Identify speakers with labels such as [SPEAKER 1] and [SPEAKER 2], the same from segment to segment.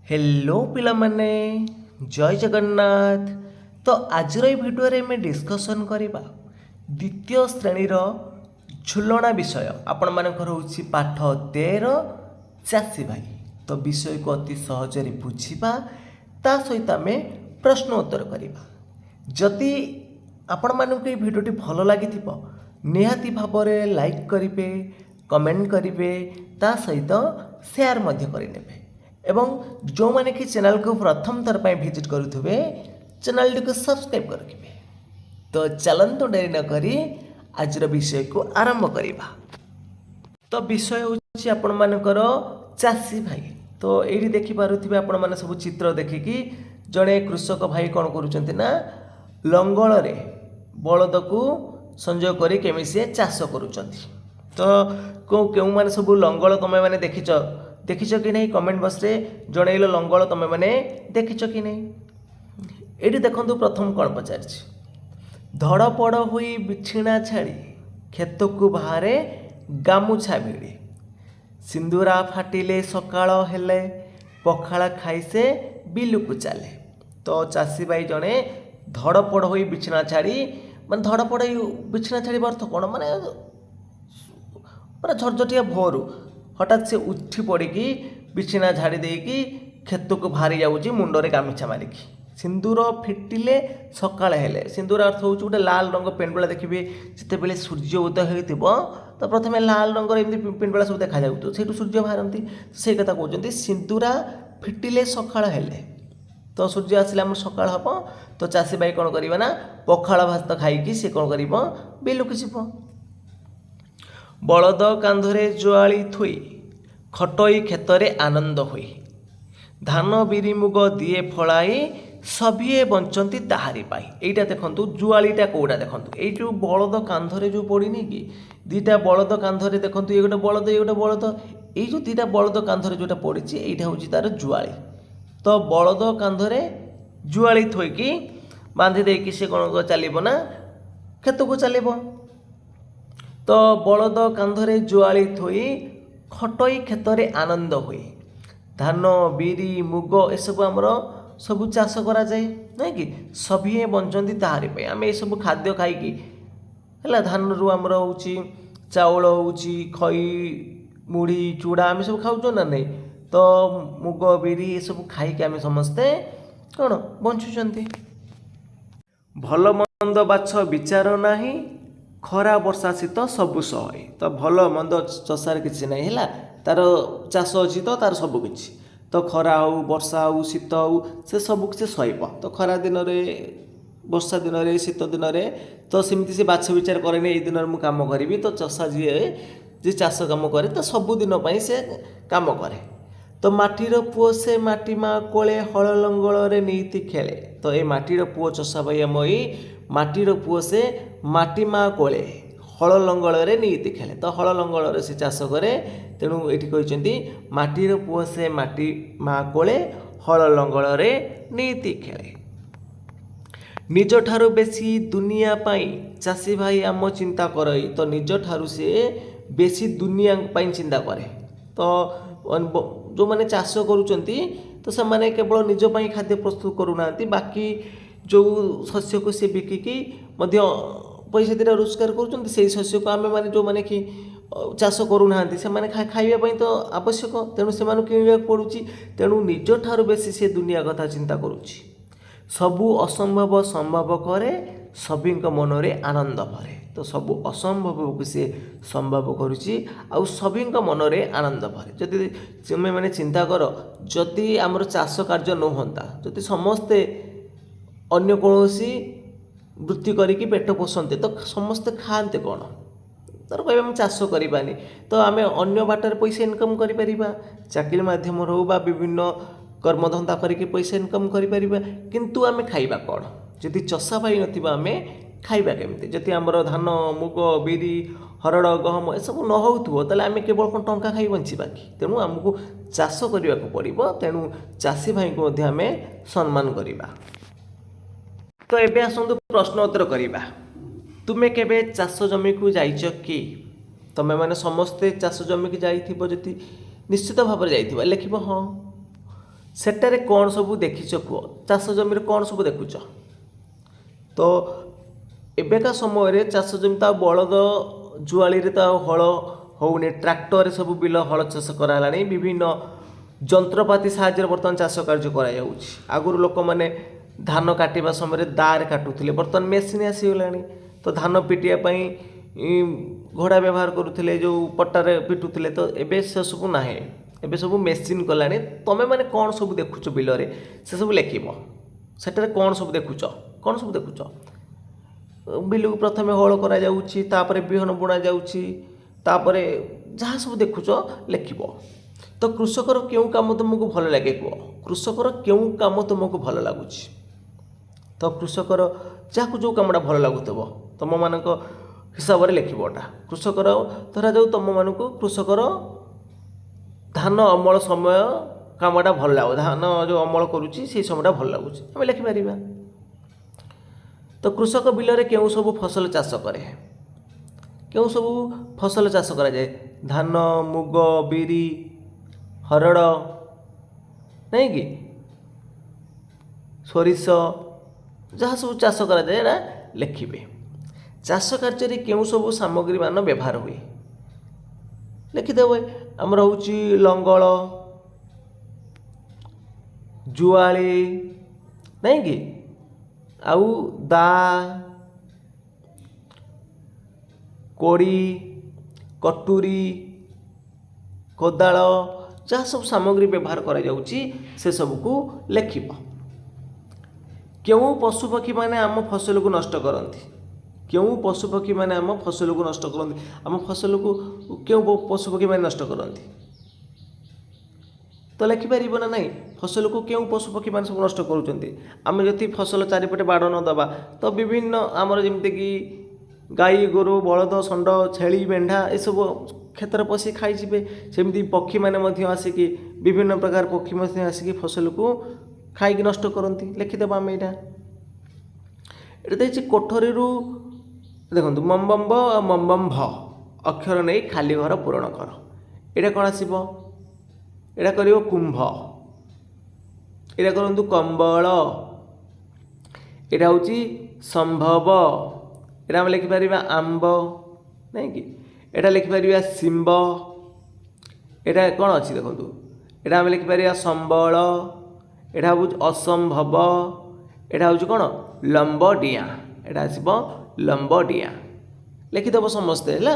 [SPEAKER 1] Hello पिला माने जय जगन्नाथ। तो आज भिडियो में डिस्कसन करवा द्वितीय श्रेणीर झुलना विषय आपण मानकर होछि पाठ 13 चाषी भाई। तो विषय को अति सहजरे बुझिबा ता सहित आम प्रश्न उत्तर करवा। जदि आपण मानक भिडियोटी भल लगी निहाती भाव लाइक करेंगे, कमेंट करेंगे, ता सहित शेयर मध्य करेंगे एवं जो माने कि चैनल को प्रथम थर पर विजिट करुवे चैनल को सब्सक्राइब करेंगे। तो चलंतु डेरी न करी आज विषय को आरंभ करवा। तो विषय होछि आपण मानकर चाषी भाई। तो ये देखिपे आपण मैंने सब चित्र देखिकी जड़े कृषक भाई कौन करुँच ना लंगल बलद को संजोग कर केमी से चाष करुँच। तो क्यों मैंने सब लंगल तुम मैंने देखिच कि नहीं कमेंट बॉक्स रे जणैल लंगल तुम मैंने देखिच कि नहीं। ये देखो प्रथम कौन पचार धड़पड़ हुई बिछिणा छाड़ी खेत को बाहरे गामुछा भिड़ी सिंदूरा फाटिले सकाळ हेले पखाला खाइसे बिलुकु चाले। तो चाषी भाई जड़े धड़पड़ हुई बिछिणा छाड़ी मान धड़पड़ बिछिणा छाड़ी अर्थ कौन माने पूरा झरझटिया भोरू हठात से उठी पड़ी बिछिना झाड़ी देकी खेत को बाहरी जाऊँगी मुंडरे गामिछा मारिकी सिंदूर फिटिले सकाळ हेले। सिंदूर अर्थ हूँ गोटे लाल रंग पेंडुला देखिए जिते सूर्य उदय हो तो प्रथम लाल रंगर एमती पेंडुला सब देखा जाऊ से सूर्य बाहरती से कथा कहते सिंदूरा फिटिले सकाळ हेले। तो सूर्य आसिले आम सकाळ हम तो चाषी भाई कौन करेंगे ना पखाळ भात खाई सी कौन कर बिलुक जीव बलद कांधरे जुआली थुई खटई खेतरे आनंद हुई धान बिरी मुग दिए फलाई सभिए बंचती ताहारी पाई। एटा देखंतु जुआलीटा कौटा देखंतु ये जो बलद कांधरे जो पड़नी कि दीटा बलद कांधरे देखंतु ये गोटे बलद ये गोटे बलद ये जो दीटा बलद कांधरे जोटा पड़ी यहाँ हूँ तार जुआली। तो बलद कांधरे जुआली थोईकी बांधि देकी से कौन चलो ना खेत को चलो। तो बलद कांधरे जुआली थोई खटई खेतरे आनंद हुई धान बिरी मुग ए सब आमर सब चाष करा जाए ना कि सभी बंचती ताहारी पे आम ये सब खाद्य खाई है धान रु आमर हूँ चाउल हूँ खई मुढ़ी चूड़ा आम सब खाऊ ना नहीं। तो मुग बिरी ये सब खाई आम समस्ते कौन बंचुंट भल मंद बाछ विचार नाही खरा वर्षा शीत सबु सहे। तो भल मंद चषार किसी ना है तार चाष अच्छी तो तार सबकि तो खरा हो वर्षा हो शीत हो से सब से सहब। तो खरा दिन वर्षा दिन में शीत दिन में तो सेमती से बाछ विचार कैनि ये दिन मुझे कम करी तो चषा जी चाष कम करे तो सबुदिन से कम करे। तो माटीर पुओ से माटी माँ कोले हल लंगल नीति खेले। तो ये माटीर पुओ चषा भाई आम माटीर पुओ से माटी माँ कोले हल लंगल नीति खेले। तो हल लंगल से चाष करे तेणु ये कहते माटीर पुओ से माटी माँ कोले हल लंगल नीति खेले। निज ठारू बेसी दुनिया पाई चाषी भाई आम चिंता कर। तो निज ठारू से बेसी दुनिया पाई चिंता करे। तो जो मैंने चाष करुँच तो से मैंने केवल निज पाई खाद्य प्रस्तुत करूना बाकी जो शस्य को सी बिकिकी पैसा दुटा रोजगार कर शस्य को आम मैंने जो मैंने कि चाष करूना से मैंने खाइबा तो आवश्यक तेणु से किणवा पड़ुची तेणु निज ठारू बेसी से दुनिया कथा चिंता करुच्ची सबू असंभव संभव करे सभी मनरे आनंद भरे। तो सबू असंभव को सी संभव करुच्ची आउ सभी मनरे आनंद भरे। जदि तुम्हें मैंने चिंता कर जदि आमर चाष कार्य न होता जदि समस्ते अन्य कौनसी वृत्ति करिकी पेट पोषंते तो समस्ते खाते कौन तर कह आम चाष करानी तो आम अन्य बाटर पैसा इनकम करिपरिबा चाकरी माध्यम हो बा विभिन्न कर्मधंदा करके पैसा इनकम करिपरिबा किंतु आम खाइबा कौन जदि चषा पाई नथिबा आम खाइबा केमती जदि आमर धान मुग बिरी हरड़ गहम ए सब न होउथबो ताले आम केवल कौन टंका खाई बंचिबा कि तेणु आमको चाष करने को पड़िबो। तेणु चाषी भाई को मध्य आम सम्मान करिबा। तो एबे आसंतु प्रश्न उत्तर करिबा। तुमे केबे चाष जमी को जाइछ कि तमे माने समस्ते चाष जमी की जाइथिबो जति निश्चित भाव में जाइथिबो लिखिबो हाँ ସେଠାରେ କ'ଣ ସବୁ ଦେଖିଛ କୁହ। ଚାଷ ଜମିରେ କ'ଣ ସବୁ ଦେଖୁଛ। ତ ଏବେକା ସମୟରେ ଚାଷ ଜମି ତ ଆଉ ବଳଦ ଜୁଆଳିରେ ତ ଆଉ ହଳ ହେଉନି, ଟ୍ରାକ୍ଟରରେ ସବୁ ବିଲ ହଳ ଚାଷ କରାହେଲାଣି। ବିଭିନ୍ନ ଯନ୍ତ୍ରପାତି ସାହାଯ୍ୟରେ ବର୍ତ୍ତମାନ ଚାଷ କାର୍ଯ୍ୟ କରାଯାଉଛି। ଆଗରୁ ଲୋକମାନେ ଧାନ କାଟିବା ସମୟରେ ଦାରେ କାଟୁଥିଲେ, ବର୍ତ୍ତମାନ ମେସିନ୍ ଆସିଗଲାଣି। ତ ଧାନ ପିଟିବା ପାଇଁ ଘୋଡ଼ା ବ୍ୟବହାର କରୁଥିଲେ, ଯେଉଁ ପଟାରେ ପିଟୁଥିଲେ। ତ ଏବେ ସେସବୁ ନାହିଁ, ଏବେ ସବୁ ମେସିନ୍ କଲାଣି। ତମେ ମାନେ କ'ଣ ସବୁ ଦେଖୁଛ ବିଲରେ ସେସବୁ ଲେଖିବ। ସେଠାରେ କ'ଣ ସବୁ ଦେଖୁଛ, କ'ଣ ସବୁ ଦେଖୁଛ। ବିଲକୁ ପ୍ରଥମେ ହଳ କରାଯାଉଛି, ତାପରେ ବିହନ ବୁଣା ଯାଉଛି, ତାପରେ ଯାହା ସବୁ ଦେଖୁଛ ଲେଖିବ। ତ କୃଷକର କେଉଁ କାମ ତୁମକୁ ଭଲ ଲାଗେ କୁହ। କୃଷକର କେଉଁ କାମ ତୁମକୁ ଭଲ ଲାଗୁଛି। ତ କୃଷକର ଯାହାକୁ ଯେଉଁ କାମଟା ଭଲ ଲାଗୁଥିବ ତୁମମାନଙ୍କ ହିସାବରେ ଲେଖିବ। ଏଟା କୃଷକର ଧରାଯାଉ ତୁମମାନଙ୍କୁ କୃଷକର ଧାନ ଅମଳ ସମୟ କାମଟା ଭଲ ଲାଗୁଛି, ଧାନ ଯେଉଁ ଅମଳ କରୁଛି ସେଇ ସମୟଟା ଭଲ ଲାଗୁଛି, ଆମେ ଲେଖିପାରିବା। ତ କୃଷକ ବିଲରେ କେଉଁ ସବୁ ଫସଲ ଚାଷ କରେ। କେଉଁ ସବୁ ଫସଲ ଚାଷ କରାଯାଏ। ଧାନ, ମୁଗ, ବିରି, ହରଡ଼, ନାଇଁ କି, ସୋରିଷ, ଯାହା ସବୁ ଚାଷ କରାଯାଏ ଏଇଟା ଲେଖିବେ। ଚାଷ କାର୍ଯ୍ୟରେ କେଉଁ ସବୁ ସାମଗ୍ରୀ ମାନ ବ୍ୟବହାର ହୁଏ ଲେଖିଦେବେ। ଆମର ହେଉଛି ଲଙ୍ଗଳ, ଜୁଆଳି, ନାଇଁ କି, ଆଉ ଦା, କୋଡ଼ି, କଟୁରୀ, କୋଦାଳ, ଯାହା ସବୁ ସାମଗ୍ରୀ ବ୍ୟବହାର କରାଯାଉଛି ସେସବୁକୁ ଲେଖିବ। କେଉଁ ପଶୁପକ୍ଷୀମାନେ ଆମ ଫସଲକୁ ନଷ୍ଟ କରନ୍ତି। କେଉଁ ପଶୁପକ୍ଷୀମାନେ ଆମ ଫସଲକୁ ନଷ୍ଟ କରନ୍ତି। ଆମ ଫସଲକୁ କେଉଁ ପଶୁପକ୍ଷୀମାନେ ନଷ୍ଟ କରନ୍ତି। ତ ଲେଖିପାରିବ ନା ନାହିଁ। ଫସଲକୁ କେଉଁ ପଶୁପକ୍ଷୀମାନେ ସବୁ ନଷ୍ଟ କରୁଛନ୍ତି। ଆମେ ଯଦି ଫସଲ ଚାରିପଟେ ବାଡ଼ ନ ଦେବା ତ ବିଭିନ୍ନ ଆମର ଯେମିତିକି ଗାଈ ଗୋରୁ, ବଳଦ, ଷଣ୍ଢ, ଛେଳି, ମେଣ୍ଢା ଏସବୁ କ୍ଷେତରେ ପଶି ଖାଇଯିବେ। ସେମିତି ପକ୍ଷୀମାନେ ମଧ୍ୟ ଆସିକି ବିଭିନ୍ନ ପ୍ରକାର ପକ୍ଷୀ ମଧ୍ୟ ଆସିକି ଫସଲକୁ ଖାଇକି ନଷ୍ଟ କରନ୍ତି। ଲେଖିଦେବା ଆମେ ଏଇଟା। ଏଇଟା ଦେଇଛି କୋଠରୀରୁ ଦେଖନ୍ତୁ ମମ୍ବମ୍ବ ଆଉ ମମ୍ବମ୍ଭ ଅକ୍ଷର ନେଇ ଖାଲି ଘର ପୂରଣ କର। ଏଇଟା କ'ଣ ଆସିବ। ଏଇଟା କରିବ କୁମ୍ଭ। ଏଇଟା କରନ୍ତୁ କମ୍ବଳ। ଏଇଟା ହେଉଛି ସମ୍ଭବ। ଏଇଟା ଆମେ ଲେଖିପାରିବା ଆମ୍ବ, ନାଇଁ କି। ଏଇଟା ଲେଖିପାରିବା ଶିମ୍ବ। ଏଇଟା କ'ଣ ଅଛି ଦେଖନ୍ତୁ। ଏଇଟା ଆମେ ଲେଖିପାରିବା ସମ୍ବଳ। ଏଇଟା ହେଉଛି ଅସମ୍ଭବ। ଏଇଟା ହେଉଛି କ'ଣ ଲମ୍ବ ଡିଆଁ। ଏଇଟା ଆସିବ ଲମ୍ବ ଡିଆଁ। ଲେଖିଦେବ ସମସ୍ତେ ହେଲା।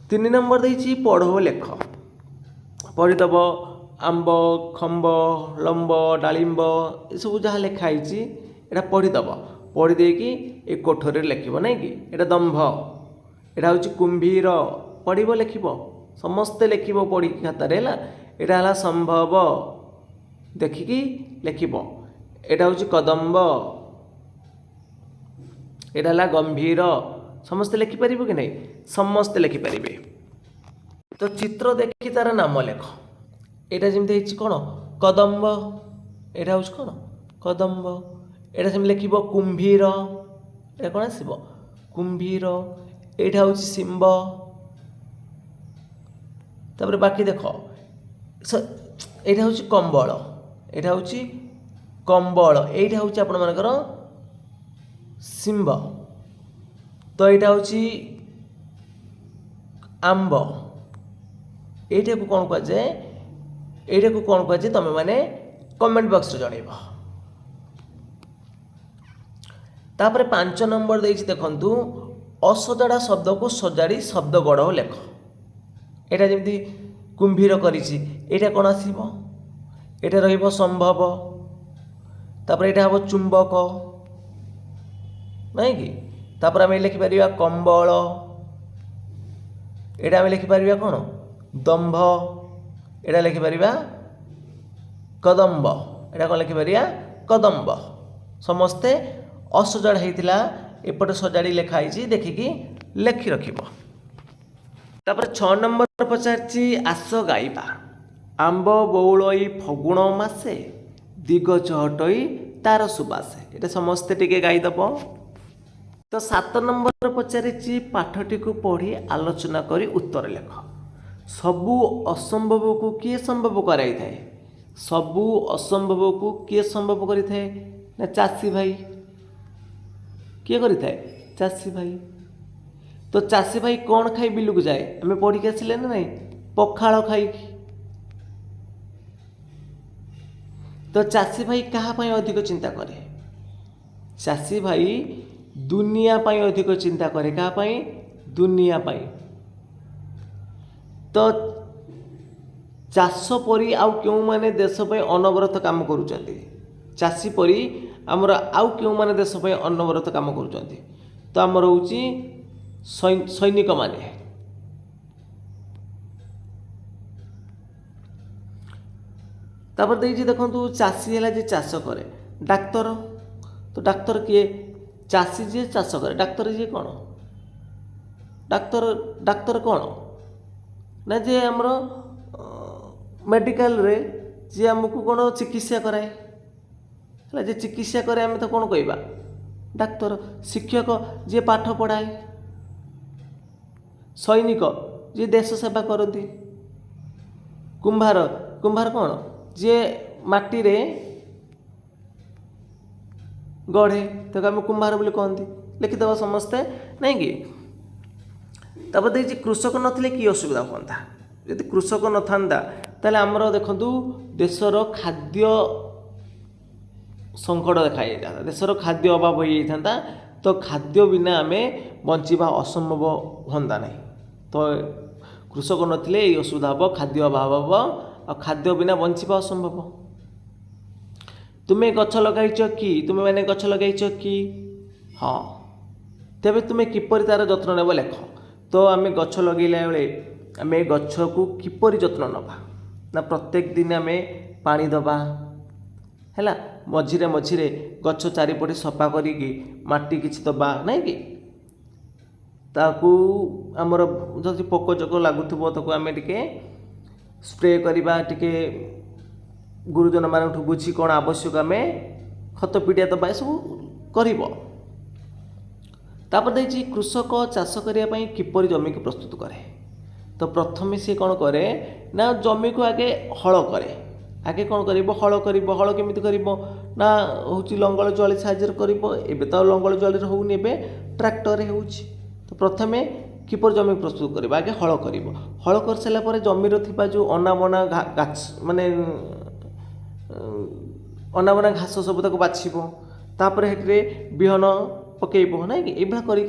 [SPEAKER 1] 3 ନମ୍ବର ଦେଇଛି ପଢ଼ ଓ ଲେଖ। ପଢ଼ିଦେବ ଆମ୍ବ, ଖମ୍ବ, ଲମ୍ବ, ଡାଳିମ୍ବ ଏସବୁ ଯାହା ଲେଖା ହେଇଛି ଏଇଟା ପଢ଼ିଦେବ। ପଢ଼ି ଦେଇକି ଏ କୋଠରୀରେ ଲେଖିବ, ନାଇଁ କି। ଏଇଟା ଦମ୍ଭ। ଏଇଟା ହେଉଛି କୁମ୍ଭୀର। ପଢ଼ିବ ଲେଖିବ ସମସ୍ତେ ଲେଖିବ ପଢ଼ିକି ଖାତାରେ ହେଲା। ଏଇଟା ହେଲା ସମ୍ଭବ, ଦେଖିକି ଲେଖିବ। ଏଇଟା ହେଉଛି କଦମ୍ବ। ଏଇଟା ହେଲା ଗମ୍ଭୀର। ସମସ୍ତେ ଲେଖିପାରିବ କି ନାହିଁ। ସମସ୍ତେ ଲେଖିପାରିବେ। ତ ଚିତ୍ର ଦେଖି ତାର ନାମ ଲେଖ। ଏଇଟା ଯେମିତି ହେଇଛି କ'ଣ କଦମ୍ବ। ଏଇଟା ହେଉଛି କ'ଣ କଦମ୍ବ। ଏଇଟା ସେମିତି ଲେଖିବ କୁମ୍ଭୀର। ଏଇଟା କ'ଣ ଆସିବ କୁମ୍ଭୀର। ଏଇଟା ହେଉଛି ଶିମ୍ବ। ତାପରେ ବାକି ଦେଖ ଏଇଟା ହେଉଛି କମ୍ବଳ। ଏଇଟା ହେଉଛି କମ୍ବଳ। ଏଇଟା ହେଉଛି ଆପଣମାନଙ୍କର ଶିମ୍ବ। ତ ଏଇଟା ହେଉଛି ଆମ୍ବ। ଏଇଟାକୁ କ'ଣ କୁହାଯାଏ। ଏଇଟାକୁ କ'ଣ କୁହାଯାଏ ତମେ ମାନେ କମେଣ୍ଟ ବକ୍ସରେ ଜଣେଇବ। ତାପରେ 5 ନମ୍ବର ଦେଇଛି ଦେଖନ୍ତୁ ଅସଜଡ଼ା ଶବ୍ଦକୁ ସଜାଡ଼ି ଶବ୍ଦ ଗଢ଼ ଲେଖ। ଏଇଟା ଯେମିତି କୁମ୍ଭୀର କରିଛି ଏଇଟା କ'ଣ ଆସିବ। ଏଇଟା ରହିବ ସମ୍ଭବ। ତାପରେ ଏଇଟା ହେବ ଚୁମ୍ବକ, ନାଇଁ କି। ତାପରେ ଆମେ ଲେଖିପାରିବା କମ୍ବଳ। ଏଇଟା ଆମେ ଲେଖିପାରିବା କ'ଣ ଦମ୍ଭ। ଏଇଟା ଲେଖିପାରିବା କଦମ୍ବ। ଏଇଟା କ'ଣ ଲେଖିପାରିବା କଦମ୍ବ। ସମସ୍ତେ ଅସଜଡ଼ା ହେଇଥିଲା ଏପଟେ ସଜାଡ଼ି ଲେଖା ହେଇଛି ଦେଖିକି ଲେଖି ରଖିବ। ତାପରେ 6 ନମ୍ବର ପଚାରିଛି ଆସ ଗାଇବା। ଆମ୍ବ ବଉଳଇ ଫଗୁଣ ମାସେ, ଦିଗ ଚହଟଇ ତାର ସୁବାସେ। ଏଇଟା ସମସ୍ତେ ଟିକେ ଗାଇଦେବ। ତ 7 ନମ୍ବର ପଚାରିଛି ପାଠଟିକୁ ପଢ଼ି ଆଲୋଚନା କରି ଉତ୍ତର ଲେଖ। ସବୁ ଅସମ୍ଭବକୁ କିଏ ସମ୍ଭବ କରାଇଥାଏ। सबू असंभव को किए संभव करि थाए ना चाषी भाई। किए करि थाए चाषी भाई। तो चाषी भाई कौन खाई बिलू को जाए आम पढ़ी के आसिले ना नहीं पखाड़ खाई। तो चाषी भाई कहाँ पाई अधिक चिंता करे चाषी भाई दुनिया पाई अधिक चिंता करे कहाँ पाई दुनिया पाई। तो चाष परी आउ क्यों माने देश पे अनवरत काम करुचंती चाषी परी आमर आउ क्यों माने देश पे अनवरत काम करुचंती तो आमर होची सैनिक माने। तापर देखिए देखो चाषी है जे चाष करे डाक्तर तो डाक्तर किए चाषी जी चाष करे डाक्तर जी कौन डाक्तर डाक्तर कौन ना जे आमर मेडिकल रे जी आमको कौन चिकित्सा कराए है जे चिकित्सा करे आम तो कौन कहवा डाक्तर। शिक्षक जी पाठ पढ़ाए सैनिक जी देश सेवा करती। कुंभार कुंभार कौन जे माटी रे गढ़े तो आम कुंभार बोली कहती लिखिदेव समस्ते नहीं कि। तापर देखिए कृषक नथिले कि असुविधा होता यदि कृषक न था ताले आमर देखु देशर खाद्य संकट देखा जाता देशर खाद्य अभाव हो जाता। तो खाद्य बिना आम बंचा असंभव होंदा नहीं। तो कृषक नथिले ये असुविधा हम खाद्य अभाव हम आ खाद्य बिना बंचा असंभव। तुम्हें गछ लगाइछ कि तुम्हें मैंने गछ लगाइछ कि हाँ तेरे तुम्हें किपर तार जत्न नेब लेख। तो आम गछ लगेला बेले आम गछ को किपर जत्न नवा ना प्रत्येक दिन आम पानी दबा है मझिरे मझिरे गछ चारिपटे सफा करी माटी किछि दबा नहीं कि ताकू आमर जदि पोक जोक लगुव ताको आम टिके स्प्रे करवा टिके गुरुजन मान बुझी कौन आवश्यक आम खत पिड़िया दबा ये सब कर। देखिए कृषक चाष करने किपर जमी को प्रस्तुत करे तो प्रथम सी कौन करे ना जमी को आगे हल करे आगे कौन कर हल केमी कर ना हूँ लंगल जुआली साहाଯ୍य कर तो लंगल जुआली होनी ट्रैक्टर हो। तो प्रथम किपर जमी प्रस्तुत कर आगे हल कर सारापर जमीर थी जो अनाबना गाछ माने अनाबना घास सब तक बाछपर से विहन पकेब ना कि ये कर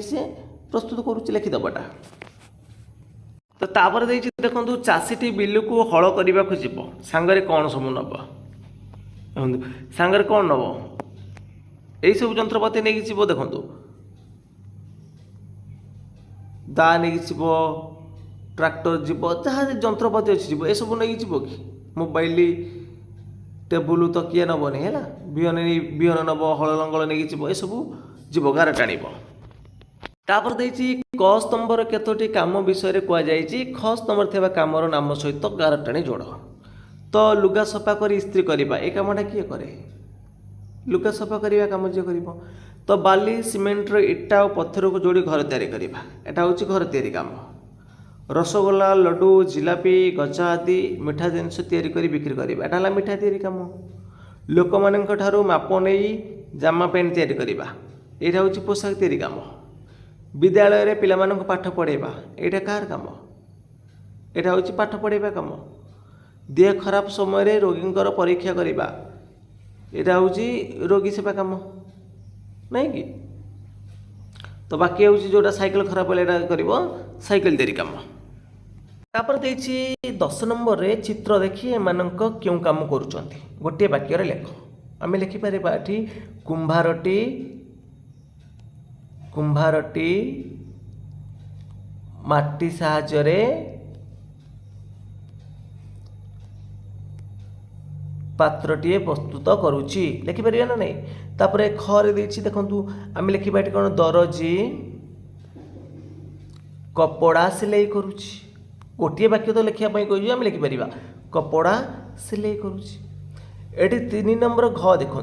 [SPEAKER 1] प्रस्तुत कर लिखिदेवटा। तो तापर देखो चाषीटी बिल को हल करने को जीव सांगरे कौन सब नब सांगरे कौन नब यही सब जंत्रपाति नहीं जीव देखो दा नहीं जीव ट्रैक्टर जीव जहाँ जंत्रपाति अच्छी जीव ये सब नहीं जीव कि मोबाइल टेबुल तो किए नबनी है बिहन नब हल लंगल नहीं जीव ये सब जीव गार टाण। तापर देखिए क स्तंभर केतोटी काम विषय कहुई ख स्तंभर थी कामर नाम सहित गार टाणी जोड़। तो लुगा सफा कर इस्त्री करवा ये कमटा किए करे लुगा सफा करवा कम जी कर। तो बाली सीमेंटर इटा और पत्थर को जोड़ी घर तैयारी करवा एटा हूँ घर तैयारी काम। रसगोला लड्डू जिलापी गजा आदि मिठा जिनस तैयारी कर बिक्री करवा एटा मिठा तैयारी काम। लोक मान माप नहीं जामा पैंट तैयारी करवा यहाँ हूँ पोशाक तैयारी काम। विद्यालय रे पिला मानक पाठ पढ़ेबा एटा कार काम एटा हूँ पाठ पढ़ेबा काम। देह खराब समय रे रोगींकर परीक्षा करवा एटा हूँ रोगी सेवा काम नहीं कि। तो बाकी हूँ जोटा साइकेल खराब है कर साइकेल तैयारी काम। तापर देखिए 10 नंबर रे चित्र देखी एमानक क्यों काम करुचंती गोटे वाक्य रे लेख आम लिखिपर ये कुंभारटी माटी साहाय्य पात्रटीए प्रस्तुत करुच्ची लिखिपर ना नहीं। तापर खरे देखु आम लिखा ये कौन दरजी कपड़ा सिलाई करुच्ची गोटे वाक्य तो लिखापी कही आम लिखिपर कपड़ा सिलाई करुच्ची। ये 3 नंबर घ देखु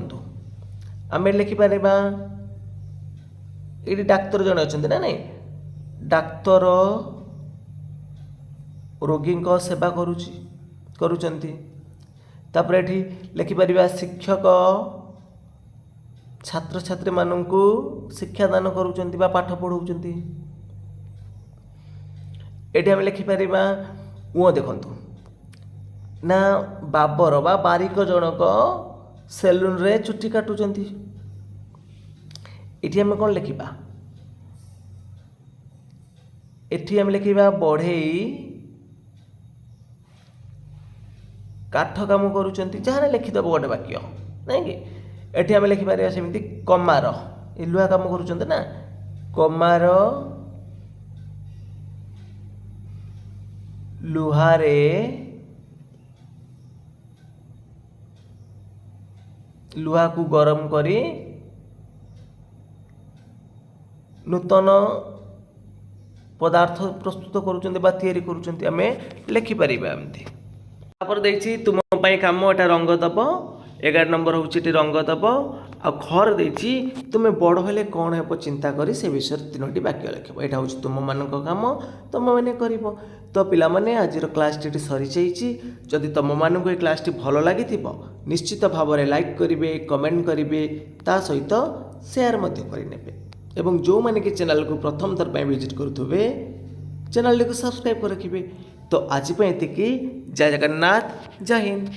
[SPEAKER 1] आम लिखिपर ये डाक्तर जड़े अच्छा ना नहीं डाक्तर रोगी सेवा करुचंती तापर एठी लिखिपर शिक्षक छात्र छात्री मानू शिक्षादान करुँच पाठ पढ़ाऊँ। ये आम लिखिपर उ देखु ना बाबर बा बारिक जनक सेलून रे चुटी काटुंट। ये आम कौन लिखा एठी आम लिखा बढ़ई काठ काम करुँच जहाँ लिखिदेव गोटे वाक्य नहीं कि एठी आम लिखिपर सेमती कमार ये लुहा काम करुँच ना कमार लुहारे लुहा को गरम करी नूतन पदार्थ प्रस्तुत करुँच आम लिखिपर एमती। तुम काम एटा रंग दब 11 नंबर हूँ रंग दब आ घर देती तुम्हें बड़ हेले कौन हे चिंता करी से विषय 3टी वाक्य लिख यहाँ हूँ तुम मान काम तुम मैंने कर। तो पिला माने आज क्लास टी सरी जाइए। जदि तुम मानक ये क्लास टी भल लगी निश्चित भाव में लाइक करेंगे कमेंट करेंगे ता सहित शेयर करेंगे एवं जो मैंने कि चैनल को प्रथम थर पर विजिट करुवे चैनल को सब्सक्राइब कर रखिए। तो आज ये जय जगन्नाथ जय हिंद।